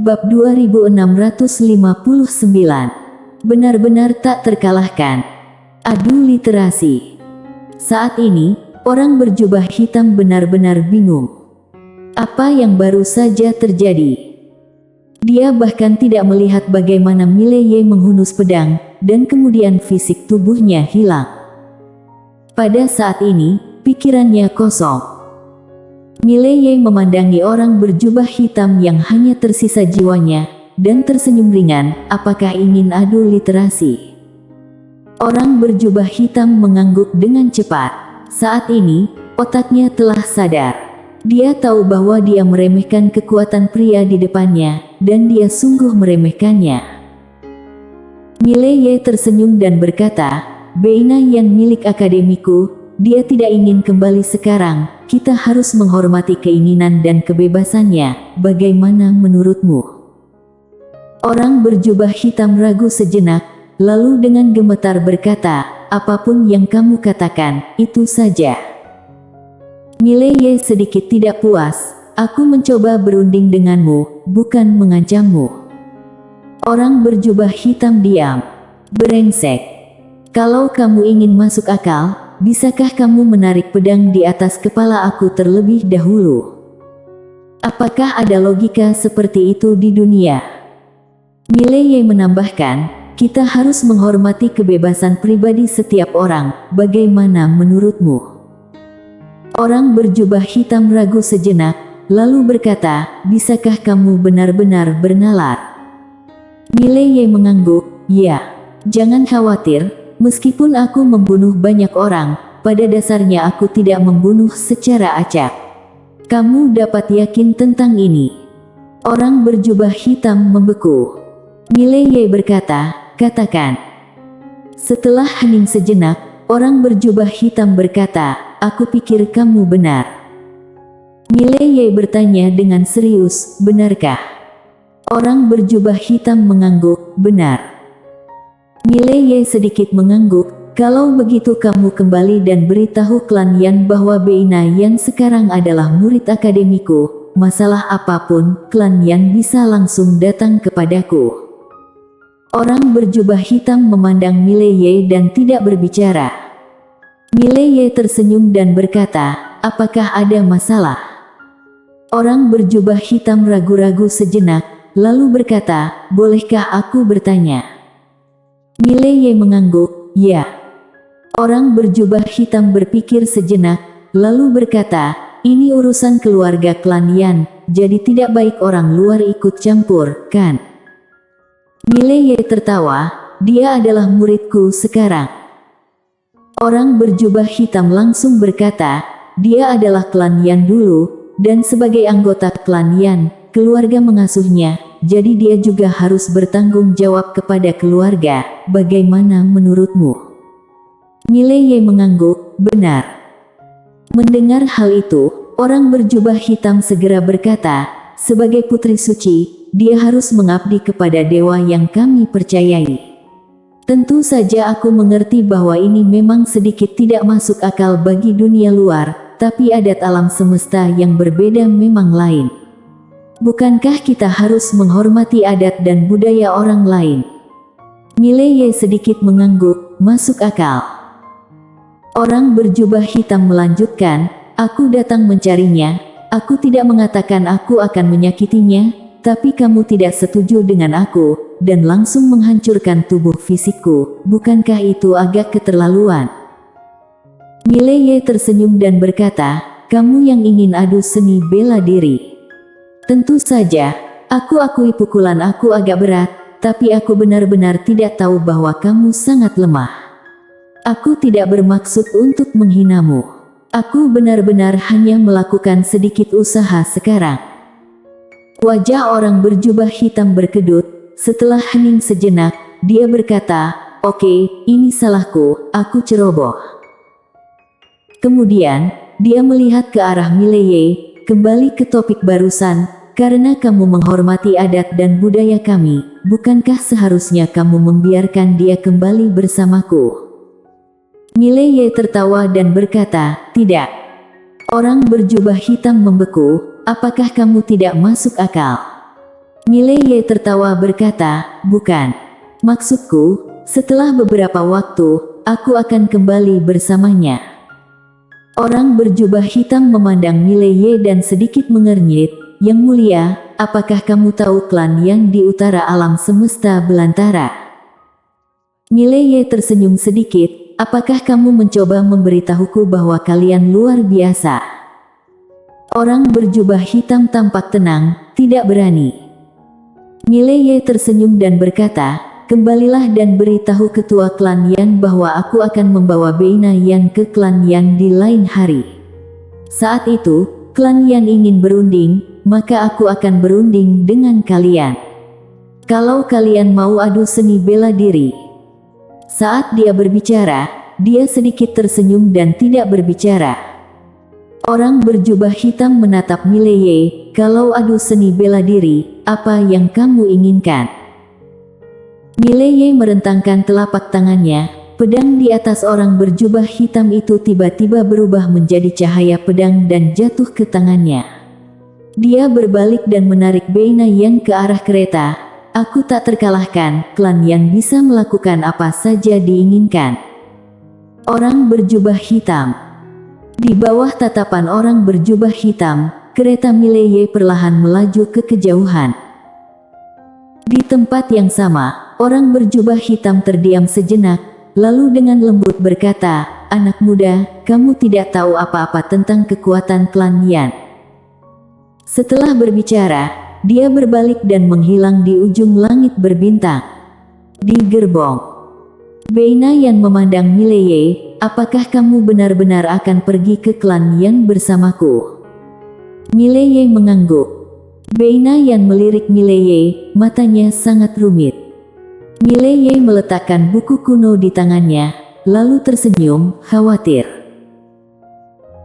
Bab 2659. Benar-benar tak terkalahkan. Adu literasi. Saat ini, orang berjubah hitam benar-benar bingung. Apa yang baru saja terjadi? Dia bahkan tidak melihat bagaimana Mileye menghunus pedang, dan kemudian fisik tubuhnya hilang. Pada saat ini, pikirannya kosong. Mileye memandangi orang berjubah hitam yang hanya tersisa jiwanya, dan tersenyum ringan. Apakah ingin adu literasi? Orang berjubah hitam mengangguk dengan cepat. Saat ini, otaknya telah sadar. Dia tahu bahwa dia meremehkan kekuatan pria di depannya, dan dia sungguh meremehkannya. Mileye tersenyum dan berkata, "Beina yang milik akademiku, dia tidak ingin kembali sekarang. Kita harus menghormati keinginan dan kebebasannya. Bagaimana menurutmu?" Orang berjubah hitam ragu sejenak, lalu dengan gemetar berkata, "Apapun yang kamu katakan, itu saja." Mileye sedikit tidak puas. "Aku mencoba berunding denganmu, bukan mengancammu." Orang berjubah hitam diam. "Brengsek. Kalau kamu ingin masuk akal, bisakah kamu menarik pedang di atas kepala aku terlebih dahulu? Apakah ada logika seperti itu di dunia?" Mileye menambahkan, "Kita harus menghormati kebebasan pribadi setiap orang. Bagaimana menurutmu?" Orang berjubah hitam ragu sejenak, lalu berkata, "Bisakah kamu benar-benar bernalar?" Mileye mengangguk, "Ya. Jangan khawatir, meskipun aku membunuh banyak orang, pada dasarnya aku tidak membunuh secara acak. Kamu dapat yakin tentang ini." Orang berjubah hitam membeku. Mileye berkata, "Katakan." Setelah hening sejenak, orang berjubah hitam berkata, "Aku pikir kamu benar." Mileye bertanya dengan serius, "Benarkah?" Orang berjubah hitam mengangguk, "Benar." Mileye sedikit mengangguk, "Kalau begitu kamu kembali dan beritahu klan Yan bahwa Beina Yan sekarang adalah murid akademiku. Masalah apapun, klan Yan bisa langsung datang kepadaku." Orang berjubah hitam memandang Mileye dan tidak berbicara. Mileye tersenyum dan berkata, "Apakah ada masalah?" Orang berjubah hitam ragu-ragu sejenak, lalu berkata, "Bolehkah aku bertanya?" Mileye mengangguk, "Ya." Orang berjubah hitam berpikir sejenak, lalu berkata, "Ini urusan keluarga klan Yan, jadi tidak baik orang luar ikut campur, kan?" Mileye tertawa, "Dia adalah muridku sekarang." Orang berjubah hitam langsung berkata, "Dia adalah klan Yan dulu, dan sebagai anggota klan Yan, keluarga mengasuhnya, jadi dia juga harus bertanggung jawab kepada keluarga. Bagaimana menurutmu?" Mileye mengangguk, "Benar." Mendengar hal itu, orang berjubah hitam segera berkata, "Sebagai putri suci, dia harus mengabdi kepada dewa yang kami percayai. Tentu saja aku mengerti bahwa ini memang sedikit tidak masuk akal bagi dunia luar, tapi adat alam semesta yang berbeda memang lain. Bukankah kita harus menghormati adat dan budaya orang lain?" Mileye sedikit mengangguk, "Masuk akal." Orang berjubah hitam melanjutkan, "Aku datang mencarinya. Aku tidak mengatakan aku akan menyakitinya, tapi kamu tidak setuju dengan aku, dan langsung menghancurkan tubuh fisikku. Bukankah itu agak keterlaluan?" Mileye tersenyum dan berkata, "Kamu yang ingin adu seni bela diri. Tentu saja, aku akui pukulan aku agak berat, tapi aku benar-benar tidak tahu bahwa kamu sangat lemah. Aku tidak bermaksud untuk menghinamu. Aku benar-benar hanya melakukan sedikit usaha sekarang." Wajah orang berjubah hitam berkedut. Setelah hening sejenak, dia berkata, "Oke, ini salahku, aku ceroboh." Kemudian, dia melihat ke arah Mileye, "Kembali ke topik barusan, karena kamu menghormati adat dan budaya kami, bukankah seharusnya kamu membiarkan dia kembali bersamaku?" Mileye tertawa dan berkata, "Tidak." Orang berjubah hitam membeku, "Apakah kamu tidak masuk akal? Mileye tertawa berkata, bukan. Maksudku, setelah beberapa waktu, aku akan kembali bersamanya. Orang berjubah hitam memandang Mileye dan sedikit mengernyit. Yang mulia, apakah kamu tahu klan yang di utara alam semesta belantara? Mileye tersenyum sedikit. Apakah kamu mencoba memberitahuku bahwa kalian luar biasa? Orang berjubah hitam tampak tenang, tidak berani. Mileye tersenyum dan berkata, kembalilah dan beritahu ketua klan Yan bahwa aku akan membawa Beina Yan ke klan Yan di lain hari. Saat itu, klan Yan ingin berunding, maka aku akan berunding dengan kalian. Kalau kalian mau adu seni bela diri. Saat dia berbicara, dia sedikit tersenyum dan tidak berbicara. Orang berjubah hitam menatap Mileye, kalau adu seni bela diri, apa yang kamu inginkan? Mileye merentangkan telapak tangannya, pedang di atas orang berjubah hitam itu tiba-tiba berubah menjadi cahaya pedang dan jatuh ke tangannya. Dia berbalik dan menarik Beina Yan ke arah kereta. Aku tak terkalahkan, klan yang bisa melakukan apa saja diinginkan. Orang berjubah hitam. Di bawah tatapan orang berjubah hitam, kereta Mileye perlahan melaju ke kejauhan. Di tempat yang sama, orang berjubah hitam terdiam sejenak, lalu dengan lembut berkata, anak muda, kamu tidak tahu apa-apa tentang kekuatan klan Yan. Setelah berbicara, dia berbalik dan menghilang di ujung langit berbintang. Di gerbong, Beina Yan memandang Mileye, apakah kamu benar-benar akan pergi ke klan Yan bersamaku? Mileye mengangguk. Beina Yan melirik Mileye, matanya sangat rumit. Mileye meletakkan buku kuno di tangannya, lalu tersenyum, khawatir.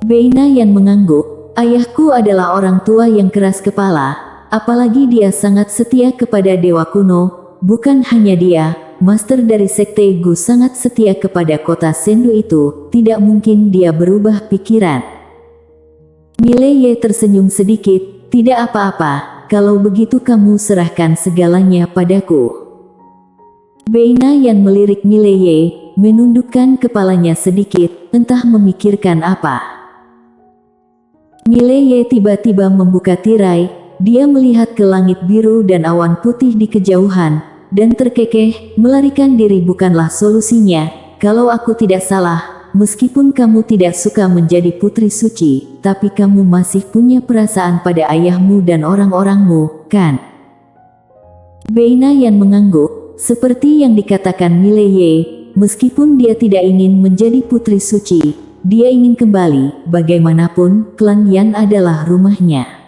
Beina Yan mengangguk, ayahku adalah orang tua yang keras kepala. Apalagi dia sangat setia kepada dewa kuno, bukan hanya dia, master dari sekte Gu sangat setia kepada kota Sendu itu, tidak mungkin dia berubah pikiran. Mileye tersenyum sedikit, tidak apa-apa, kalau begitu kamu serahkan segalanya padaku. Beina Yan melirik Mileye, menundukkan kepalanya sedikit, entah memikirkan apa. Mileye tiba-tiba membuka tirai. Dia melihat ke langit biru dan awan putih di kejauhan, dan terkekeh, melarikan diri bukanlah solusinya. Kalau aku tidak salah, meskipun kamu tidak suka menjadi putri suci, tapi kamu masih punya perasaan pada ayahmu dan orang-orangmu, kan? Beina Yan mengangguk, seperti yang dikatakan Mileye, meskipun dia tidak ingin menjadi putri suci, dia ingin kembali, bagaimanapun, klan Yan adalah rumahnya.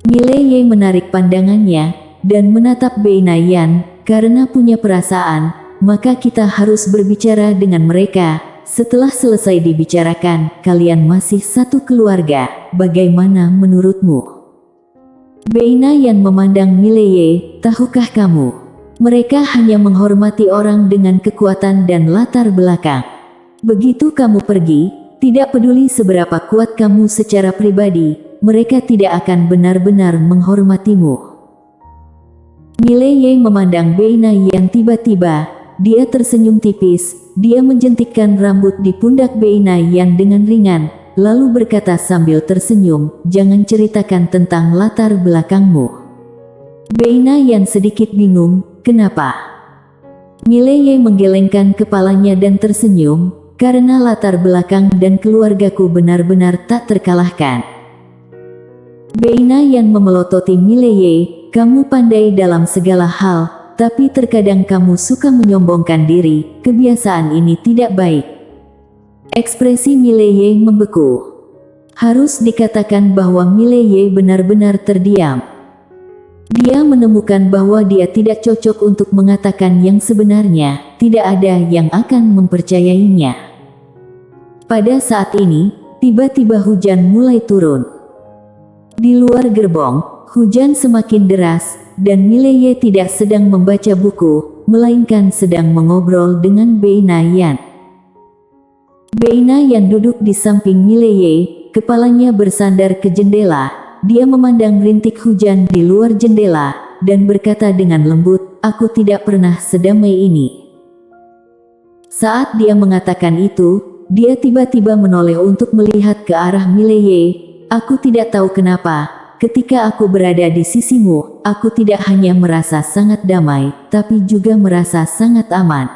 Mileye menarik pandangannya, dan menatap Beina Yan, karena punya perasaan, maka kita harus berbicara dengan mereka. Setelah selesai dibicarakan, kalian masih satu keluarga, bagaimana menurutmu? Beina Yan memandang Mileye, tahukah kamu? Mereka hanya menghormati orang dengan kekuatan dan latar belakang. Begitu kamu pergi, tidak peduli seberapa kuat kamu secara pribadi, mereka tidak akan benar-benar menghormatimu. Mileye memandang Beina Yan tiba-tiba, dia tersenyum tipis, dia menjentikkan rambut di pundak Beina Yan dengan ringan, lalu berkata sambil tersenyum, jangan ceritakan tentang latar belakangmu. Beina Yan sedikit bingung, kenapa? Mileye menggelengkan kepalanya dan tersenyum, karena latar belakang dan keluargaku benar-benar tak terkalahkan. Beina Yan memelototi Mileye, kamu pandai dalam segala hal, tapi terkadang kamu suka menyombongkan diri, kebiasaan ini tidak baik. Ekspresi Mileye membeku. Harus dikatakan bahwa Mileye benar-benar terdiam. Dia menemukan bahwa dia tidak cocok untuk mengatakan yang sebenarnya, tidak ada yang akan mempercayainya. Pada saat ini, tiba-tiba hujan mulai turun. Di luar gerbong, hujan semakin deras, dan Mileye tidak sedang membaca buku, melainkan sedang mengobrol dengan Beina Yan. Beina Yan duduk di samping Mileye, kepalanya bersandar ke jendela. dia memandang rintik hujan di luar jendela, dan berkata dengan lembut, "Aku tidak pernah sedamai ini." Saat dia mengatakan itu, dia tiba-tiba menoleh untuk melihat ke arah Mileye. "Aku tidak tahu kenapa, ketika aku berada di sisimu, aku tidak hanya merasa sangat damai, tapi juga merasa sangat aman."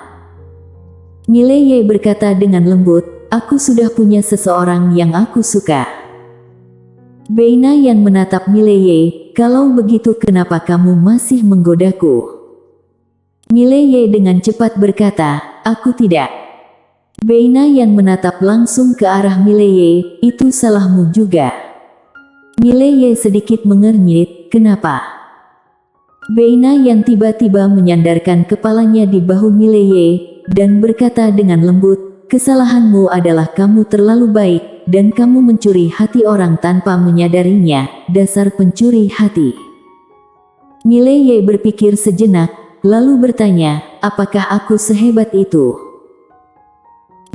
Mileye berkata dengan lembut, "Aku sudah punya seseorang yang aku suka." Beina Yan menatap Mileye, "Kalau begitu kenapa kamu masih menggodaku?" Mileye dengan cepat berkata, "Aku tidak." Beina Yan menatap langsung ke arah Mileye, "Itu salahmu juga." Mileye sedikit mengernyit, "Kenapa?" Beina Yan tiba-tiba menyandarkan kepalanya di bahu Mileye, dan berkata dengan lembut, "Kesalahanmu adalah kamu terlalu baik, dan kamu mencuri hati orang tanpa menyadarinya, dasar pencuri hati." Mileye berpikir sejenak, lalu bertanya, "Apakah aku sehebat itu?"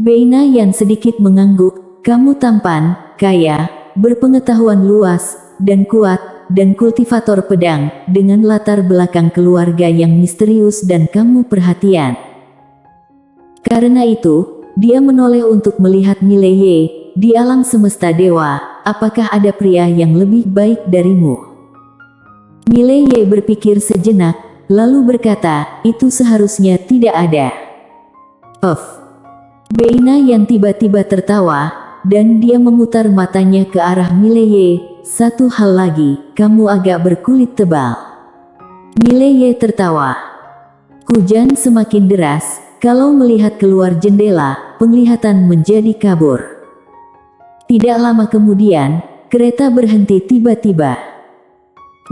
Beina Yan sedikit mengangguk, "Kamu tampan, kaya, berpengetahuan luas, dan kuat, dan kultivator pedang, dengan latar belakang keluarga yang misterius dan kamu perhatian." Karena itu, dia menoleh untuk melihat Mileye. "Di alam semesta dewa, apakah ada pria yang lebih baik darimu?" Mileye berpikir sejenak, lalu berkata, "Itu seharusnya tidak ada." Beina Yan tiba-tiba tertawa, dan dia memutar matanya ke arah Mileye. "Satu hal lagi, kamu agak berkulit tebal." Mileye tertawa. Hujan semakin deras, kalau melihat keluar jendela, penglihatan menjadi kabur. Tidak lama kemudian, kereta berhenti tiba-tiba.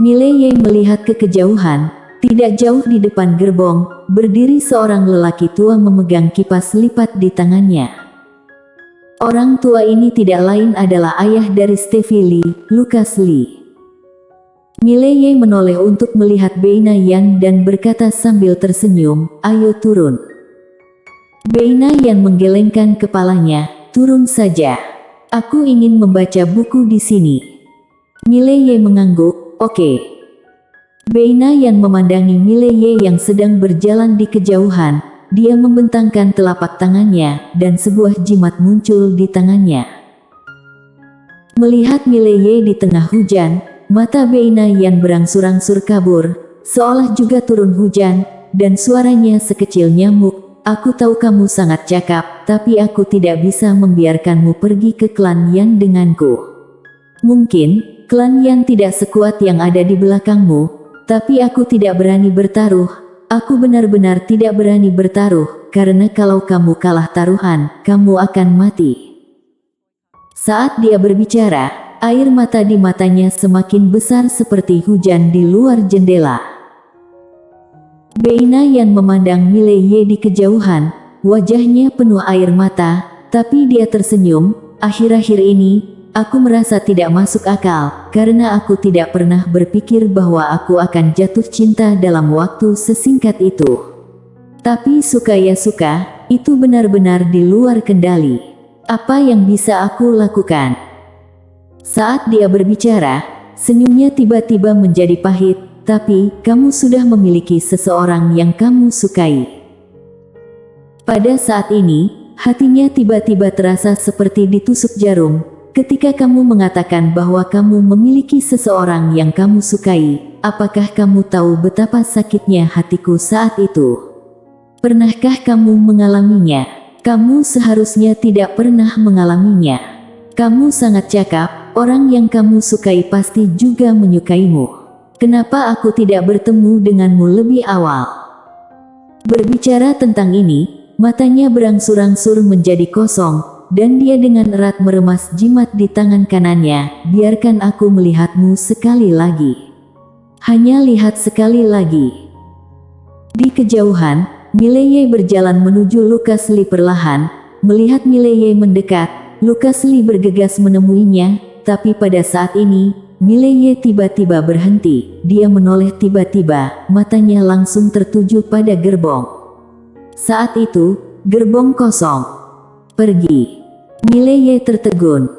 Mileye melihat ke kejauhan, tidak jauh di depan gerbong, berdiri seorang lelaki tua memegang kipas lipat di tangannya. Orang tua ini tidak lain adalah ayah dari Stevie Lee, Lucas Lee. Mileye menoleh untuk melihat Beina Yan dan berkata sambil tersenyum, "Ayo turun." Beina Yan menggelengkan kepalanya, "Turun saja. Aku ingin membaca buku di sini." Mileye mengangguk, "Oke." Beina Yan memandangi Mileye yang sedang berjalan di kejauhan. Dia membentangkan telapak tangannya, dan sebuah jimat muncul di tangannya. Melihat Mileye di tengah hujan, mata Beina Yan berangsur-angsur kabur, seolah juga turun hujan, dan suaranya sekecil nyamuk, "Aku tahu kamu sangat cakap, tapi aku tidak bisa membiarkanmu pergi ke klan Yan denganku. Mungkin, klan Yan tidak sekuat yang ada di belakangmu, tapi aku tidak berani bertaruh. Aku benar-benar tidak berani bertaruh, karena kalau kamu kalah taruhan, kamu akan mati." Saat dia berbicara, air mata di matanya semakin besar seperti hujan di luar jendela. Beina Yan memandang Mileye di kejauhan, wajahnya penuh air mata, tapi dia tersenyum, "Akhir-akhir ini, aku merasa tidak masuk akal, karena aku tidak pernah berpikir bahwa aku akan jatuh cinta dalam waktu sesingkat itu. Tapi suka ya suka, itu benar-benar di luar kendali. Apa yang bisa aku lakukan?" Saat dia berbicara, senyumnya tiba-tiba menjadi pahit, "Tapi, kamu sudah memiliki seseorang yang kamu sukai." Pada saat ini, hatinya tiba-tiba terasa seperti ditusuk jarum. Ketika kamu mengatakan bahwa kamu memiliki seseorang yang kamu sukai, apakah kamu tahu betapa sakitnya hatiku saat itu? Pernahkah kamu mengalaminya? Kamu seharusnya tidak pernah mengalaminya. Kamu sangat cakap, orang yang kamu sukai pasti juga menyukaimu. Kenapa aku tidak bertemu denganmu lebih awal? Berbicara tentang ini, matanya berangsur-angsur menjadi kosong, dan dia dengan erat meremas jimat di tangan kanannya. "Biarkan aku melihatmu sekali lagi. Hanya lihat sekali lagi." Di kejauhan, Mileye berjalan menuju Lucas Lee perlahan. Melihat Mileye mendekat, Lucas Lee bergegas menemuinya, tapi pada saat ini, Mileye tiba-tiba berhenti. Dia menoleh tiba-tiba, matanya langsung tertuju pada gerbong. Saat itu, gerbong kosong. "Pergi." Mileye tertegun.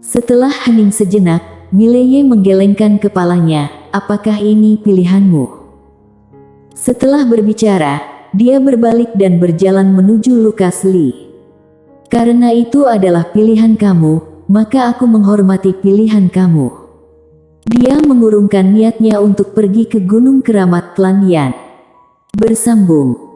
Setelah hening sejenak, Mileye menggelengkan kepalanya. Apakah ini pilihanmu? Setelah berbicara, dia berbalik dan berjalan menuju Lukas Lee. Karena itu adalah pilihan kamu, maka aku menghormati pilihan kamu. Dia mengurungkan niatnya untuk pergi ke Gunung Keramat Pelandian. Bersambung.